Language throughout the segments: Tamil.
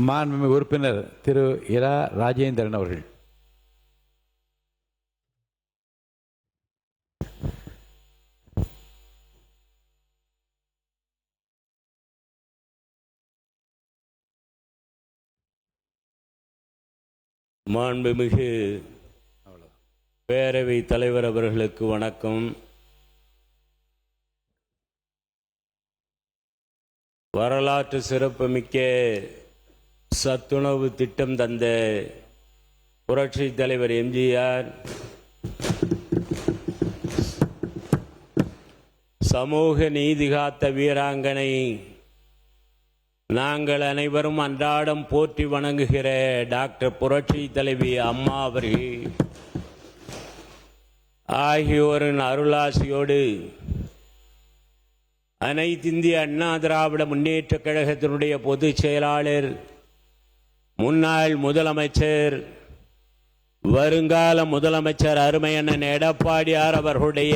மாண்புமிகு உறுப்பினர் திரு இரா ராஜேந்திரன் அவர்கள். மாண்புமிகு பேரவை தலைவர் அவர்களுக்கு வணக்கம். வரலாற்று சிறப்புமிக்க சத்துணவு திட்டம் தந்த புரட்சி தலைவர் எம்ஜிஆர், சமூக நீதி காத்த வீராங்கனை, நாங்கள் அனைவரும் அன்றாடம் போற்றி வணங்குகிற டாக்டர் புரட்சி தலைவி அம்மா அவர்கள் ஆகியோரின் அருளாசியோடு அனைத்திந்திய அண்ணா திராவிட முன்னேற்ற கழகத்தினுடைய பொதுச் செயலாளர், முன்னாள் முதலமைச்சர், வருங்கால முதலமைச்சர் அருமையண்ணன் எடப்பாடியார் அவர்களுடைய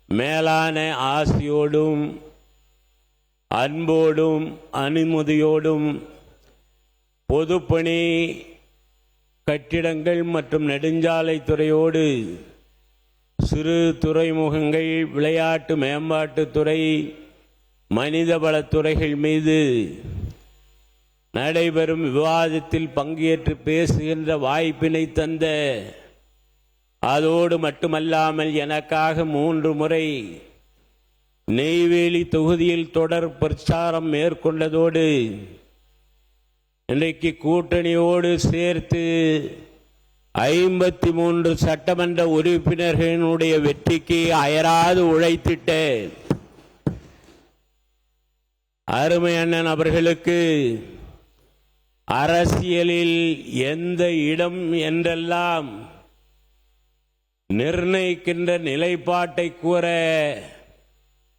மேலான ஆசியோடும் அன்போடும் அனுமதியோடும் பொதுப்பணி, கட்டிடங்கள் மற்றும் நெடுஞ்சாலைத்துறையோடு சிறு துறைமுகங்கள், விளையாட்டு மேம்பாட்டுத்துறை, மனிதவளத்துறைகள் மீது நடைபெறும் விவாதத்தில் பங்கேற்று பேசுகின்ற வாய்ப்பினை தந்த, அதோடு மட்டுமல்லாமல் எனக்காக 3 முறை நெய்வேலி தொகுதியில் தொடர் பிரச்சாரம் மேற்கொண்டதோடு இன்றைக்கு கூட்டணியோடு சேர்த்து 53 சட்டமன்ற உறுப்பினர்களுடைய வெற்றிக்கு அயராது உழைத்திட்ட அருமை அண்ணன் அவர்களுக்கு அரசியலில் எந்த இடம் என்றெல்லாம் நிர்ணயிக்கின்ற நிலைப்பாட்டை கூற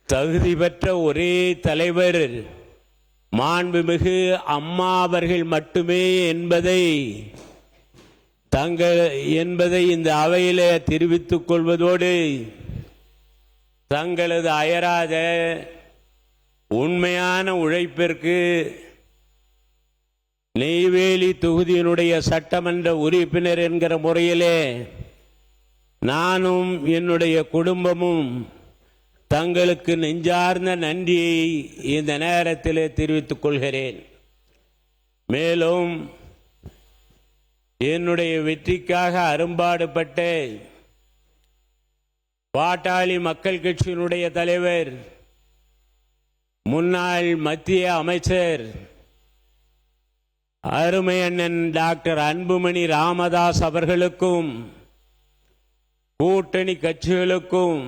தகுதி பெற்ற ஒரே தலைவர் மாண்புமிகு அம்மா அவர்கள் மட்டுமே என்பதை இந்த அவையிலே தெரிவித்துக் கொள்வதோடு, தங்களது அயராத உண்மையான உழைப்பிற்கு நெய்வேலி தொகுதியினுடைய சட்டமன்ற உறுப்பினர் என்கிற முறையிலே நானும் என்னுடைய குடும்பமும் தங்களுக்கு நெஞ்சார்ந்த நன்றியை இந்த நேரத்தில் தெரிவித்துக் கொள்கிறேன். மேலும் என்னுடைய வெற்றிக்காக அரும்பாடுபட்ட பாட்டாளி மக்கள் கட்சியினுடைய தலைவர், முன்னாள் மத்திய அமைச்சர் அருமை அண்ணன் டாக்டர் அன்புமணி ராமதாஸ் அவர்களுக்கும், கூட்டணி கட்சிகளுக்கும்,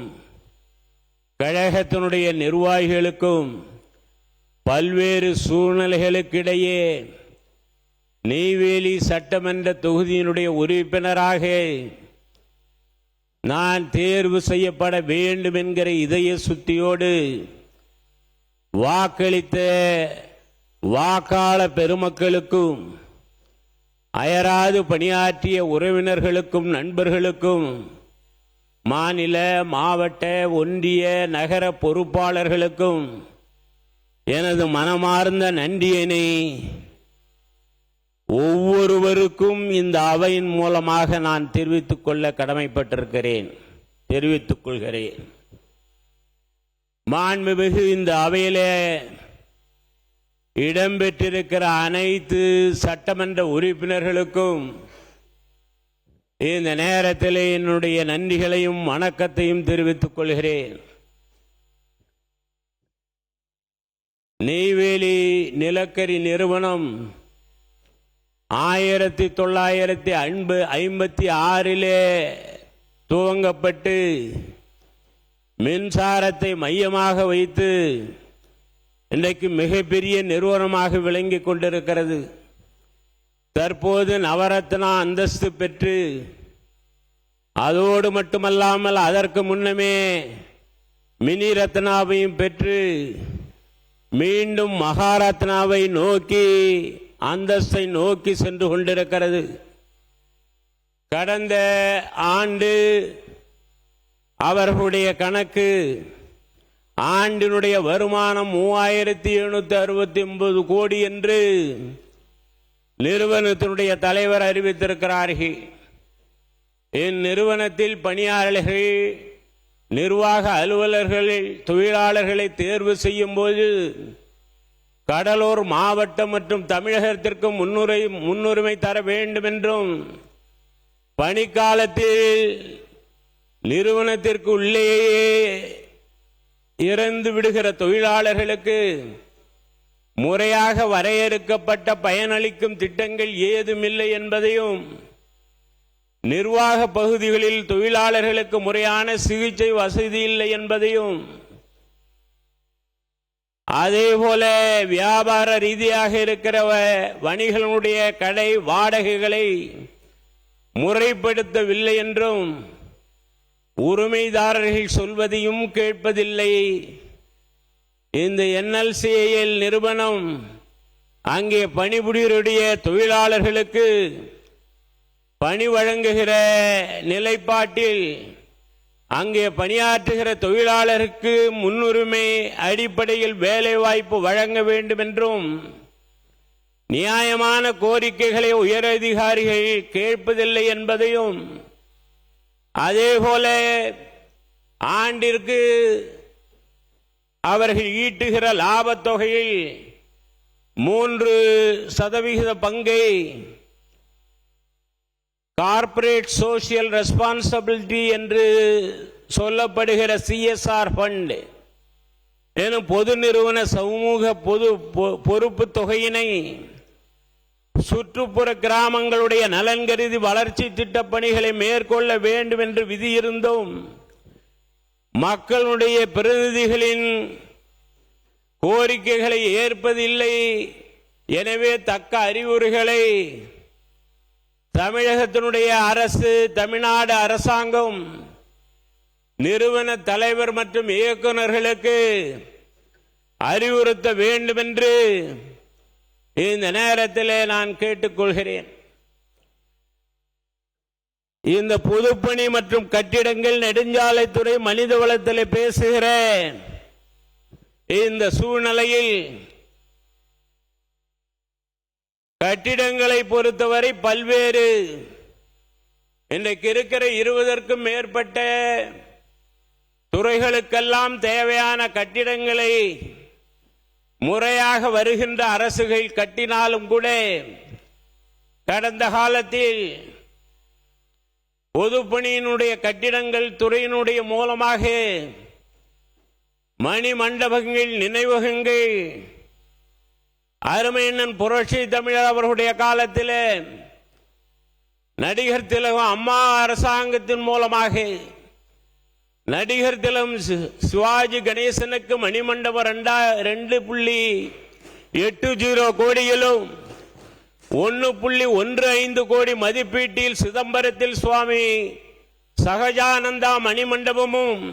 கழகத்தினுடைய நிர்வாகிகளுக்கும் பல்வேறு சூழ்நிலைகளுக்கிடையே நெய்வேலி சட்டமன்ற தொகுதியினுடைய உறுப்பினராக நான் தேர்வு செய்யப்பட வேண்டும் என்கிற இதய சுத்தியோடு வாக்களித்த வாக்காளர் பெருமக்களுக்கும், அயராது பணியாற்றிய உறவினர்களுக்கும், நண்பர்களுக்கும், மாநில, மாவட்ட, ஒன்றிய, நகர பொறுப்பாளர்களுக்கும் எனது மனமார்ந்த நன்றியினை ஒவ்வொருவருக்கும் இந்த அவையின் மூலமாக நான் தெரிவித்துக் கொள்ள கடமைப்பட்டிருக்கிறேன், தெரிவித்துக் கொள்கிறேன். மாண்புமிகு இந்த அவையிலே இடம்பெற்றிருக்கிற அனைத்து சட்டமன்ற உறுப்பினர்களுக்கும் இந்த நேரத்தில் என்னுடைய நன்றிகளையும் வணக்கத்தையும் தெரிவித்துக் கொள்கிறேன். நெய்வேலி நிலக்கரி நிறுவனம் 1956 துவங்கப்பட்டு மின்சாரத்தை மையமாக வைத்து இன்றைக்கு மிகப்பெரிய நிறுவனமாக விளங்கிக் கொண்டிருக்கிறது. தற்போது நவரத்னா அந்தஸ்து பெற்று, அதோடு மட்டுமல்லாமல் அதற்கு முன்னமே மினி ரத்னாவையும் பெற்று மீண்டும் மகாரத்னாவை நோக்கி அந்தஸ்தை நோக்கி சென்று கொண்டிருக்கிறது. கடந்த ஆண்டு அவர்களுடைய கணக்கு ஆண்டினுடைய வருமானம் 3769 கோடி என்று நிறுவனத்தினுடைய தலைவர் அறிவித்திருக்கிறார்கள். இந்நிறுவனத்தில் பணியாளர்கள், நிர்வாக அலுவலர்கள், தொழிலாளர்களை தேர்வு செய்யும் போது கடலூர் மாவட்டம் மற்றும் தமிழகத்திற்கு முன்னுரிமை தர வேண்டும் என்றும், பணிக்காலத்தில் நிறுவனத்திற்கு உள்ளேயே இறந்து விடுகிற தொழிலாளர்களுக்கு முறையாக வரையறுக்கப்பட்ட பயனளிக்கும் திட்டங்கள் ஏதுமில்லை என்பதையும், நிர்வாக பகுதிகளில் தொழிலாளர்களுக்கு முறையான சிகிச்சை வசதி இல்லை என்பதையும், அதேபோல வியாபார ரீதியாக இருக்கிற வணிகர்களுடைய கடை வாடகைகளை முறைப்படுத்தவில்லை என்றும், உரிமைதாரர்கள் சொல்வதையும் கேட்பதில்லை. இந்த NLCIL நிறுவனம் அங்கே பணிபுரியுடைய தொழிலாளர்களுக்கு பணி வழங்குகிற நிலைப்பாட்டில் அங்கே பணியாற்றுகிற தொழிலாளருக்கு முன்னுரிமை அடிப்படையில் வேலை வாய்ப்பு வழங்க வேண்டும் என்றும், நியாயமான கோரிக்கைகளை உயரதிகாரிகள் கேட்பதில்லை என்பதையும், அதேபோல ஆண்டிற்கு அவர்கள் ஈட்டுகிற லாபத் தொகையில் 3% பங்கை கார்ப்பரேட் சோசியல் ரெஸ்பான்சிபிலிட்டி என்று சொல்லப்படுகிற CSR ஃபண்ட் எனும் பொது நிறுவன சமூக பொறுப்பு தொகையினை சுற்றுப்புற கிராமங்களுடைய நலன் கருதி வளர்ச்சி திட்டப் பணிகளை மேற்கொள்ள வேண்டும் என்று விதியிருந்தும், மக்களுடைய பிரதிநிதிகளின் கோரிக்கைகளை ஏற்பதில்லை. எனவே தக்க அறிவுரைகளை தமிழகத்தினுடைய அரசு, தமிழ்நாடு அரசாங்கம், நிறுவன தலைவர் மற்றும் இயக்குநர்களுக்கு அறிவுறுத்த வேண்டும் என்று இந்த நேரத்தில் நான் கேட்டுக்கொள்கிறேன். இந்த பொதுப்பணி மற்றும் கட்டிடங்கள், நெடுஞ்சாலைத்துறை, மனிதவளத்தில் பேசுகிற இந்த சூழ்நிலையில் கட்டிடங்களை பொறுத்தவரை பல்வேறு இன்றைக்கு இருக்கிற 20க்கும் மேற்பட்ட துறைகளுக்கெல்லாம் தேவையான கட்டிடங்களை முறையாக வருகின்ற அரசுகள் கட்டினாலும் கூட, கடந்த காலத்தில் பொதுப்பணியினுடைய கட்டிடங்கள் துறையினுடைய மூலமாக மணி மண்டபங்கள், நினைவகங்கள், அருமையண்ணன் புரட்சி தமிழர் அவர்களுடைய காலத்தில் நடிகர் திலகம் அம்மா அரசாங்கத்தின் மூலமாக நடிகர் திலகம் சிவாஜி கணேசனுக்கு மணிமண்டபம் 2.80 கோடியிலும் 1.15 கோடி மதிப்பீட்டில் சிதம்பரத்தில் சுவாமி சகஜானந்தா மணிமண்டபமும்,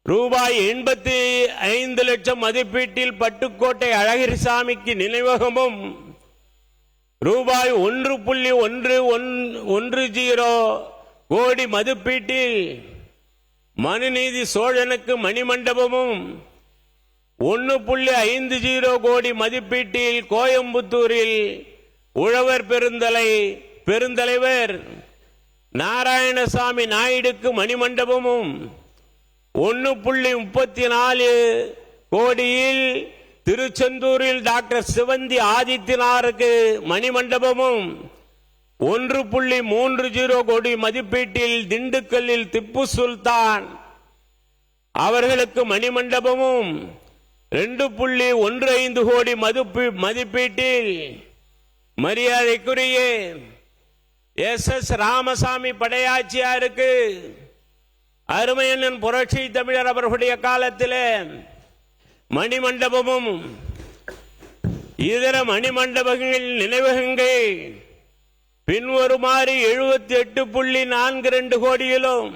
ரூபாய் 85 லட்சம் மதிப்பீட்டில் பட்டுக்கோட்டை அழகிரிசாமிக்கு நினைவகமும், ரூபாய் 1.110 கோடி மதிப்பீட்டில் மனுநீதி சோழனுக்கு மணிமண்டபமும், 1.50 கோடி மதிப்பீட்டில் கோயம்புத்தூரில் உழவர் பெருந்தலைவர் நாராயணசாமி நாயுடுக்கு மணிமண்டபமும், 1.34 கோடியில் திருச்செந்தூரில் டாக்டர் சிவந்தி ஆதித்யநாருக்கு மணிமண்டபமும், 1.30 கோடி மதிப்பீட்டில் திண்டுக்கல்லில் திப்பு சுல்தான் அவர்களுக்கு மணிமண்டபமும், 2.15 கோடி மதிப்பீட்டில் மரியாதைக்குரிய SS ராமசாமி படையாச்சியாருக்கு அருமையண்ணன் புரட்சி தமிழர் அவர்களுடைய காலத்தில் மணிமண்டபமும், இதர மணிமண்டபங்கள், நினைவகங்கள் பின்வருமாறு 78.42 கோடியிலும்,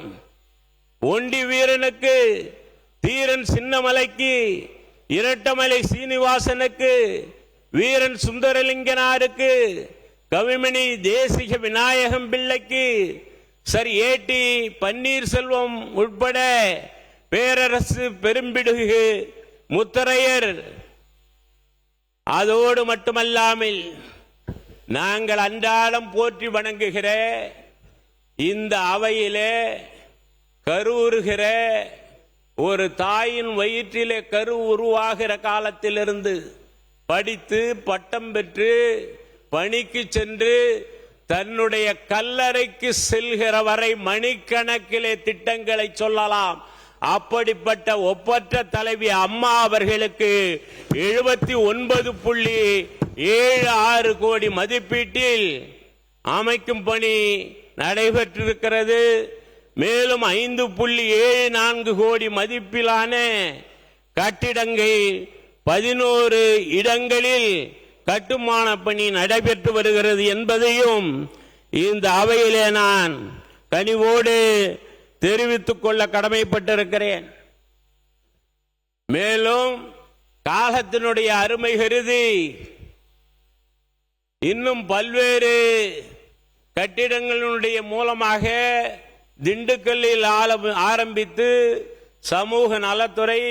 ஒண்டி வீரனுக்கு, தீரன் சின்னமலைக்கு, இரட்டமலை சீனிவாசனுக்கு, வீரன் சுந்தரலிங்கனாருக்கு, கவிமணி தேசிக விநாயகம் பிள்ளைக்கு, சர் AT பன்னீர்செல்வம் உட்பட பேரரசு பெரும்பிடுகு முத்தரையர், அதோடு மட்டுமல்லாமல் நாங்கள் அன்றாடம் போற்றி வணங்குகிற இந்த அவையிலே கருவுறுகிற ஒரு தாயின் வயிற்றிலே கரு உருவாகிற காலத்திலிருந்து படித்து பட்டம் பெற்று பணிக்கு சென்று தன்னுடைய கல்லறைக்கு செல்கிற வரை மணிக்கணக்கிலே திட்டங்களை சொல்லலாம். அப்படிப்பட்ட ஒப்பற்ற தலைவி அம்மா அவர்களுக்கு 79.76 கோடி மதிப்பீட்டில் அமைக்கும் பணி நடைபெற்றிருக்கிறது. மேலும் 5.74 கோடி மதிப்பிலான கட்டிடங்கள் 11 இடங்களில் கட்டுமான பணி நடைபெற்று வருகிறது என்பதையும் இந்த அவையிலே நான் கனிவோடு தெரிவித்துக் கொள்ள கடமைப்பட்டிருக்கிறேன். மேலும் காலத்தினுடைய அருமை கருதி இன்னும் பல்வேறு கட்டிடங்களுடைய மூலமாக திண்டுக்கல்லில் ஆரம்பித்து சமூக நலத்துறை,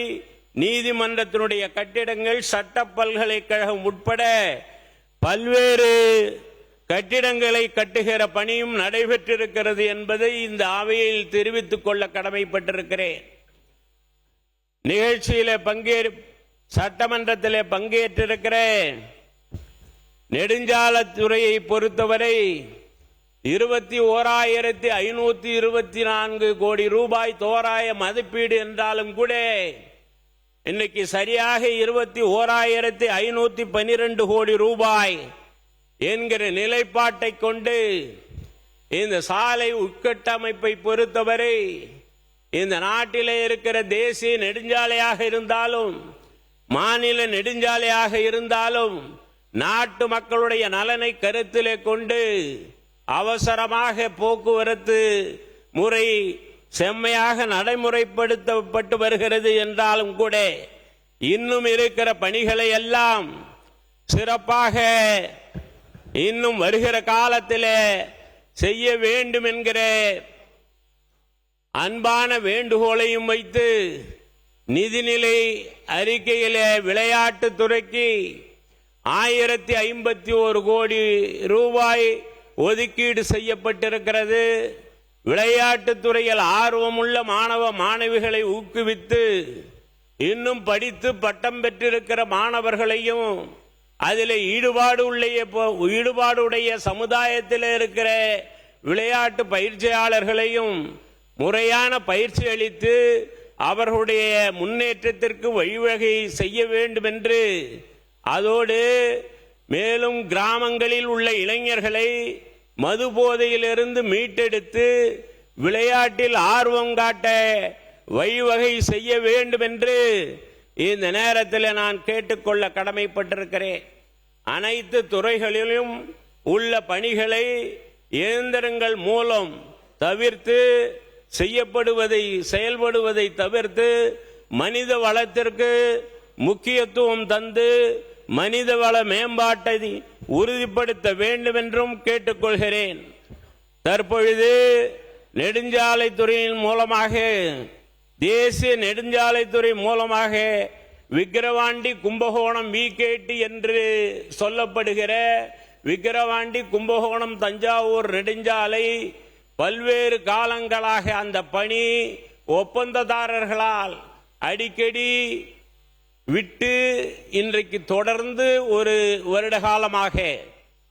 நீதிமன்றத்தினுடைய கட்டிடங்கள், சட்ட பல்கலைக்கழகம் உட்பட பல்வேறு கட்டிடங்களை கட்டுகிற பணியும் நடைபெற்றிருக்கிறது என்பதை இந்த அவையில் தெரிவித்துக் கொள்ள கடமைப்பட்டிருக்கிறேன். நிகழ்ச்சியில சட்டமன்றத்திலே பங்கேற்றிருக்கிறேன். நெடுஞ்சாலைத்துறையை பொறுத்தவரை 21,524 கோடி ரூபாய் தோராய மதிப்பீடு என்றாலும் கூட இன்னைக்கு சரியாக 21,512 கோடி ரூபாய் என்கிற நிலைப்பாட்டை கொண்டு இந்த சாலை உட்கட்டமைப்பை பொறுத்தவரை இந்த நாட்டிலே இருக்கிற தேசிய நெடுஞ்சாலையாக இருந்தாலும் மாநில நெடுஞ்சாலையாக இருந்தாலும் நாட்டு மக்களுடைய நலனை கருத்திலே கொண்டு அவசரமாக போக்குவரத்து முறை செம்மையாக நடைமுறைப்படுத்தப்பட்டு வருகிறது என்றாலும் கூட இன்னும் இருக்கிற பணிகளை எல்லாம் சிறப்பாக இன்னும் வருகிற காலத்திலே செய்ய வேண்டும் என்கிற அன்பான வேண்டுகோளையும் வைத்து நிதிநிலை அறிக்கையிலே விளையாட்டுத் துறைக்கு 1051 கோடி ரூபாய் ஒதுக்கீடு செய்யப்பட்டிருக்கிறது. விளையாட்டுத் துறையில் ஆர்வமுள்ள மாணவ மாணவிகளை ஊக்குவித்து இன்னும் படித்து பட்டம் பெற்றிருக்கிற மாணவர்களையும் அதில் ஈடுபாடுடைய சமுதாயத்தில் இருக்கிற விளையாட்டு பயிற்சியாளர்களையும் முறையான பயிற்சி அளித்து அவர்களுடைய முன்னேற்றத்திற்கு வழிவகை செய்ய வேண்டும் என்று, அதோடு மேலும் கிராமங்களில் உள்ள இளைஞர்களை மது போதையிலிருந்து மீட்டெடுத்து விளையாட்டில் ஆர்வம் காட்ட வழிவகை செய்ய வேண்டும் என்று இந்த நேரத்தில் நான் கேட்டுக்கொள்ள கடமைப்பட்டிருக்கிறேன். அனைத்து துறைகளிலும் உள்ள பணிகளை இயந்திரங்கள் மூலம் தவிர்த்து செயல்படுவதை தவிர்த்து மனித வளத்திற்கு முக்கியத்துவம் தந்து மனித வள மேம்பாட்டை உறுதிப்படுத்த வேண்டும் என்றும் கேட்டுக்கொள்கிறேன். தற்பொழுது நெடுஞ்சாலைத்துறையின் மூலமாக, தேசிய நெடுஞ்சாலைத்துறை மூலமாக விக்கிரவாண்டி கும்பகோணம் விகேடி என்று சொல்லப்படுகிற விக்கிரவாண்டி கும்பகோணம் தஞ்சாவூர் நெடுஞ்சாலை பல்வேறு காலங்களாக அந்த பணி ஒப்பந்ததாரர்களால் அடிக்கடி விட்டு இன்றைக்கு தொடர்ந்து ஒரு வருட காலமாக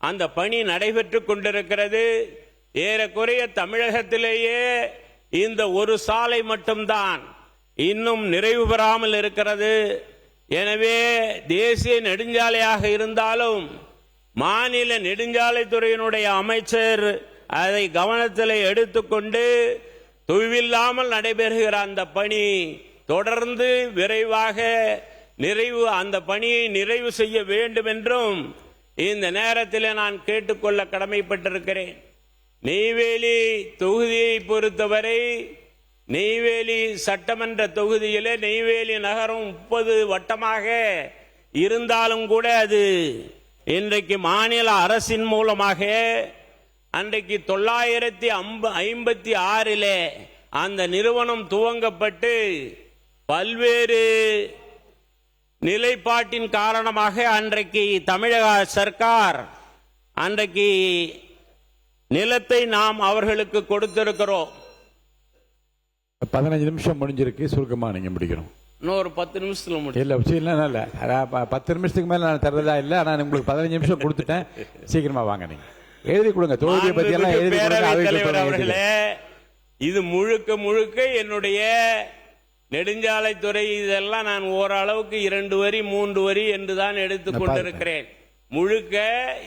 அந்த பணி நடைபெற்று கொண்டிருக்கிறது. ஏறக்குறைய தமிழகத்திலேயே இந்த ஒரு சாலை மட்டும்தான் இன்னும் நிறைவு பெறாமல் இருக்கிறது. எனவே தேசிய நெடுஞ்சாலையாக இருந்தாலும் மாநில நெடுஞ்சாலைத்துறையினுடைய அமைச்சர் அதை கவனத்தில் எடுத்துக்கொண்டு தொய்வில்லாமல் நடைபெறுகிற அந்த பணி தொடர்ந்து விரைவாக அந்த பணியை நிறைவு செய்ய வேண்டும் என்றும் இந்த நேரத்தில் நான் கேட்டுக்கொள்ள கடமைப்பட்டிருக்கிறேன். நெய்வேலி தொகுதியை பொறுத்தவரை நெய்வேலி சட்டமன்ற தொகுதியிலே நெய்வேலி நகரம் 30 வட்டமாக இருந்தாலும் கூட அது இன்றைக்கு மாநில அரசின் மூலமாக அன்றைக்கு 956 அந்த நிறுவனம் துவங்கப்பட்டு பல்வேறு நிலைப்பாட்டின் காரணமாக அன்றைக்கு தமிழக சர்க்கார் அன்றைக்கு நிலத்தை நாம் அவர்களுக்கு கொடுத்திருக்கிறோம். 15 நிமிஷம் முடிஞ்சிருக்கு, சுருக்கமா நீங்க முடிக்கணும். இன்னொரு 10 நிமிஷத்துல முடியும். இல்ல இல்ல 10 நிமிஷத்துக்கு மேல நான் தரதா இல்ல. ஆனா உங்களுக்கு 15 நிமிஷம் கொடுத்துட்டேன். சீக்கிரமா வாங்க, நீங்க எழுதி கொடுங்க. தொகுதியை பத்தி எல்லாம் எழுதி கொடுங்க. அவர்களே, இது முழுக்க முழுக்க என்னுடைய நெடுஞ்சாலைத்துறை இதெல்லாம் நான் ஓரளவுக்கு 2 வரி 3 வரி என்றுதான் எடுத்துக் கொண்டிருக்கிறேன். முழுக்க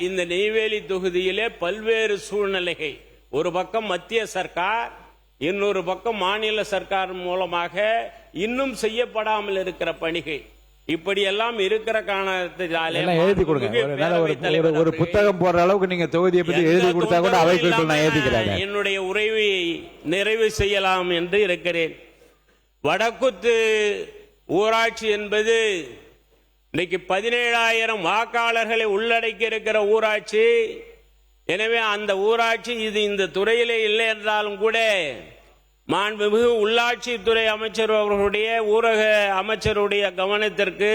இந்த நெய்வேலி தொகுதியிலே பல்வேறு சூழ்நிலைகள், ஒரு பக்கம் மத்திய சர்க்கார், இன்னொரு பக்கம் மாநில சர்க்கார் மூலமாக இன்னும் செய்யப்படாமல் இருக்கிற பணிகள், இப்படியெல்லாம் இருக்கிற காரணத்தினாலே எழுதி கொடுங்க. ஒரு புத்தகம் போடுற அளவுக்கு நீங்க தொகுதியை பத்தி எழுதி கொடுத்தா கூட அவைக்குள் நான் எழுதிக்கிறேன். என்னுடைய உரையை நிறைவு செய்யலாம் என்று இருக்கிறேன். வடக்குத்து ஊராட்சி என்பது இன்னைக்கு 17,000 வாக்காளர்களை உள்ளடக்கி இருக்கிற ஊராட்சி. எனவே அந்த ஊராட்சி இது இந்த துறையிலே இல்லை என்றாலும் கூட மாண்புமிகு உள்ளாட்சித்துறை அமைச்சர் அவர்களுடைய ஊரக அமைச்சருடைய கவனத்திற்கு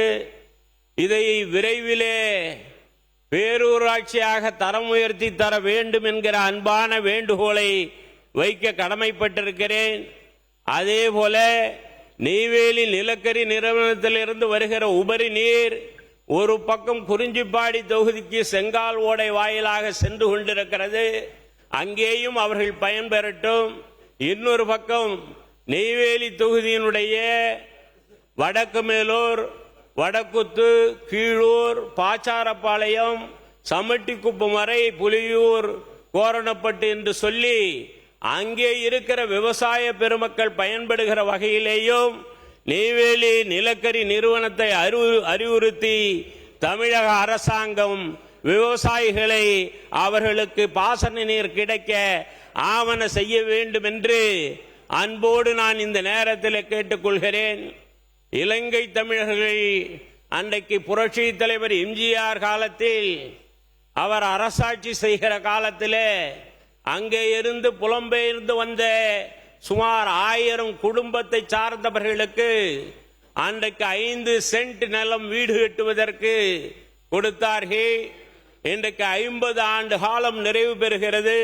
இதை விரைவிலே பேரூராட்சியாக தரம் உயர்த்தி தர வேண்டும் என்கிற அன்பான வேண்டுகோளை வைக்க கடமைப்பட்டிருக்கிறேன். அதே போல நெய்வேலி நிலக்கரி நிறுவனத்திலிருந்து வருகிற உபரி நீர் ஒரு பக்கம் குறிஞ்சிப்பாடி தொகுதிக்கு செங்கால் ஓடை வாயிலாக சென்று கொண்டிருக்கிறது. அங்கேயும் அவர்கள் பயன்பெறட்டும். இன்னொரு பக்கம் நெய்வேலி தொகுதியினுடைய வடக்கு மேலூர், வடக்குத்து, கீழூர், பாச்சாரப்பாளையம், சமட்டிக்குப்பம் வரை, புலியூர், கோரணப்பட்டு என்று சொல்லி அங்கே இருக்கிற விவசாய பெருமக்கள் பயன்படுகிற வகையிலேயும் நெய்வேலி நிலக்கரி நிறுவனத்தை அறிவுறுத்தி தமிழக அரசாங்கம் விவசாயிகளை அவர்களுக்கு பாசன நீர் கிடைக்க ஆவண செய்ய வேண்டும் என்று அன்போடு நான் இந்த நேரத்தில் கேட்டுக்கொள்கிறேன். இலங்கை தமிழர்கள் அன்றைக்கு புரட்சி தலைவர் எம்ஜிஆர் காலத்தில் அவர் அரசாட்சி செய்கிற காலத்திலே அங்கே இருந்து புலம்பெயர்ந்து வந்த சுமார் 1000 குடும்பத்தை சார்ந்தவர்களுக்கு அன்றைக்கு 5 சென்ட் நிலம் வீடு கட்டுவதற்கு கொடுத்தார்கள். இன்றைக்கு 50 ஆண்டு காலம் நிறைவு பெறுகிறது.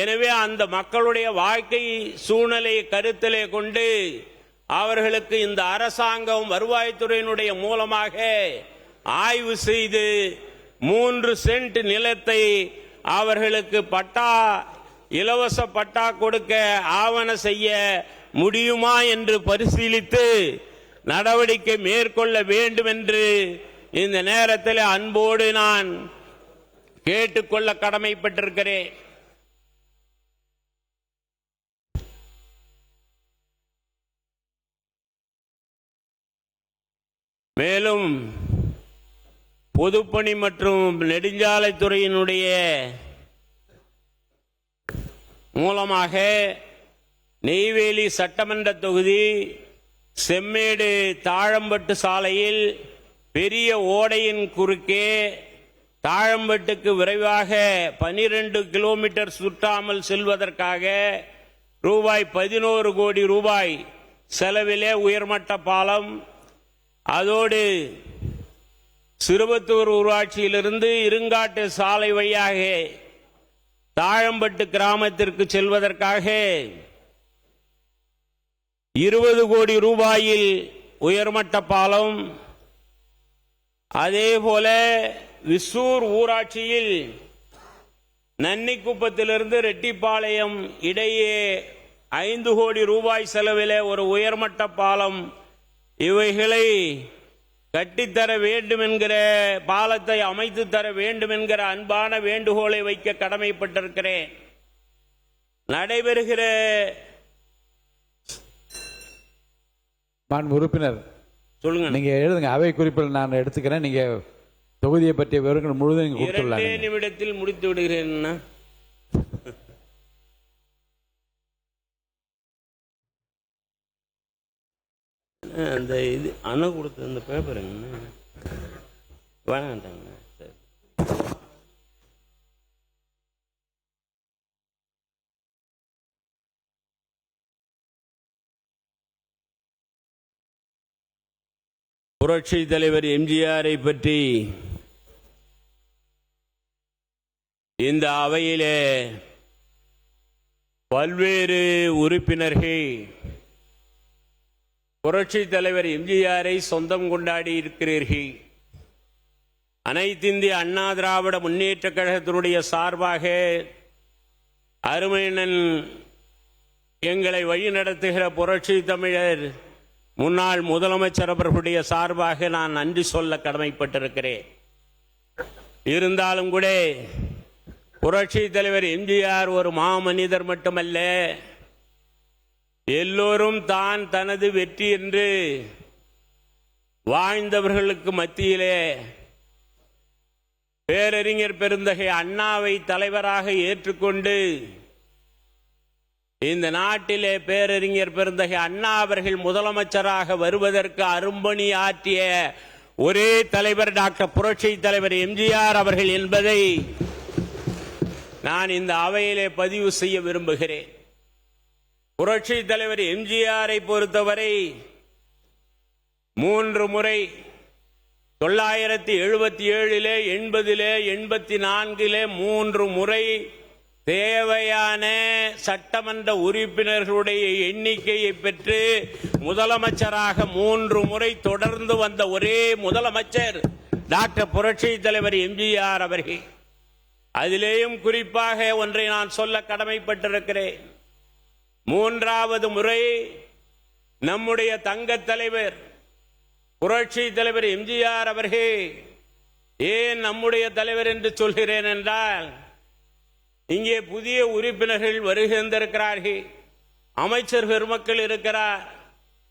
எனவே அந்த மக்களுடைய வாழ்க்கை சூழ்நிலையை கருத்திலே கொண்டு அவர்களுக்கு இந்த அரசாங்கம் வருவாய்த்துறையினுடைய மூலமாக ஆய்வு செய்து 3 சென்ட் நிலத்தை அவர்களுக்கு பட்டா, இலவச பட்டா கொடுக்க ஆவண செய்ய முடியுமா என்று பரிசீலித்து நடவடிக்கை மேற்கொள்ள வேண்டும் என்று இந்த நேரத்தில் அன்போடு நான் கேட்டுக்கொள்ள கடமைப்பட்டிருக்கிறேன். மேலும் பொதுப்பணி மற்றும் நெடுஞ்சாலைத்துறையினுடைய மூலமாக நெய்வேலி சட்டமன்ற தொகுதி செம்மேடு தாழம்பட்டு சாலையில் பெரிய ஓடையின் குறுக்கே தாழம்பட்டுக்கு விரைவாக 12 கிலோமீட்டர் சுற்றாமல் செல்வதற்காக ரூபாய் 11 கோடி ரூபாய் செலவிலே உயர்மட்ட பாலம், அதோடு சிறுவத்தூர் ஊராட்சியிலிருந்து இருங்காட்டு சாலை வழியாக தாழம்பட்டு கிராமத்திற்கு செல்வதற்காக 20 கோடி ரூபாயில் உயர்மட்ட பாலம், அதேபோல விசூர் ஊராட்சியில் நன்னிக்குப்பத்திலிருந்து ரெட்டிப்பாளையம் இடையே 5 கோடி ரூபாய் செலவில் ஒரு உயர்மட்ட பாலம், இவைகளை கட்டித்தர வேண்டும் என்கிற, பாலத்தை அமைத்து தர வேண்டும் என்கிற அன்பான வேண்டுகோளை வைக்க கடமைப்பட்டிருக்கிறேன். நடைபெறுகிற உறுப்பினர் சொல்லுங்க, நீங்க எழுதுங்க. அவை குறிப்பில் நான் எடுத்துக்கிறேன். நீங்க தொகுதியை பற்றிய விவரங்கள் முழுவதும் 2 நிமிடத்தில் முடித்து விடுகிறேன். அந்த இது அணு கொடுத்த அந்த பேப்பர் வேணாண்டாங்க. புரட்சி தலைவர் எம்ஜிஆரை பற்றி இந்த அவையிலே பல்வேறு உறுப்பினர்கள் புரட்சி தலைவர் எம்ஜிஆரை சொந்தம் கொண்டாடி இருக்கிறீர்கள். அனைத்திந்திய அண்ணா திராவிட முன்னேற்ற கழகத்தினுடைய சார்பாக அருமையண்ணன் எங்களை வழிநடத்துகிற புரட்சி தமிழர் முன்னாள் முதலமைச்சர் அவர்களுடைய சார்பாக நான் நன்றி சொல்ல கடமைப்பட்டிருக்கிறேன். இருந்தாலும் கூட புரட்சி தலைவர் எம்ஜிஆர் ஒரு மாமனிதர் மட்டுமல்ல, எல்லோரும் தான் தனது வெற்றி என்று வாழ்ந்தவர்களுக்கு மத்தியிலே பேரறிஞர் பெருந்தகை அண்ணாவை தலைவராக ஏற்றுக்கொண்டு இந்த நாட்டிலே பேரறிஞர் பெருந்தகை அண்ணா அவர்கள் முதலமைச்சராக வருவதற்கு அரும்பணி ஆற்றிய ஒரே தலைவர் டாக்டர் புரட்சி தலைவர் எம்ஜிஆர் அவர்கள் என்பதை நான் இந்த அவையிலே பதிவு செய்ய விரும்புகிறேன். புரட்சி தலைவர் எம்ஜிஆரை பொறுத்தவரை 3 முறை 977, 80, 84 3 முறை தேவையான சட்டமன்ற உறுப்பினர்களுடைய எண்ணிக்கையை பெற்று முதலமைச்சராக 3 முறை தொடர்ந்து வந்த ஒரே முதலமைச்சர் டாக்டர் புரட்சி தலைவர் எம்ஜிஆர் அவர்கள். அதிலேயும் குறிப்பாக ஒன்றை நான் சொல்ல கடமைப்பட்டிருக்கிறேன். 3வது முறை நம்முடைய தங்க தலைவர் புரட்சி தலைவர் எம்ஜிஆர் அவர்கள். ஏன் நம்முடைய தலைவர் என்று சொல்கிறேன் என்றால், இங்கே புதிய உறுப்பினர்கள் வருகின்றிருக்கிறார்கள், அமைச்சர் பெருமக்கள் இருக்கிறார்.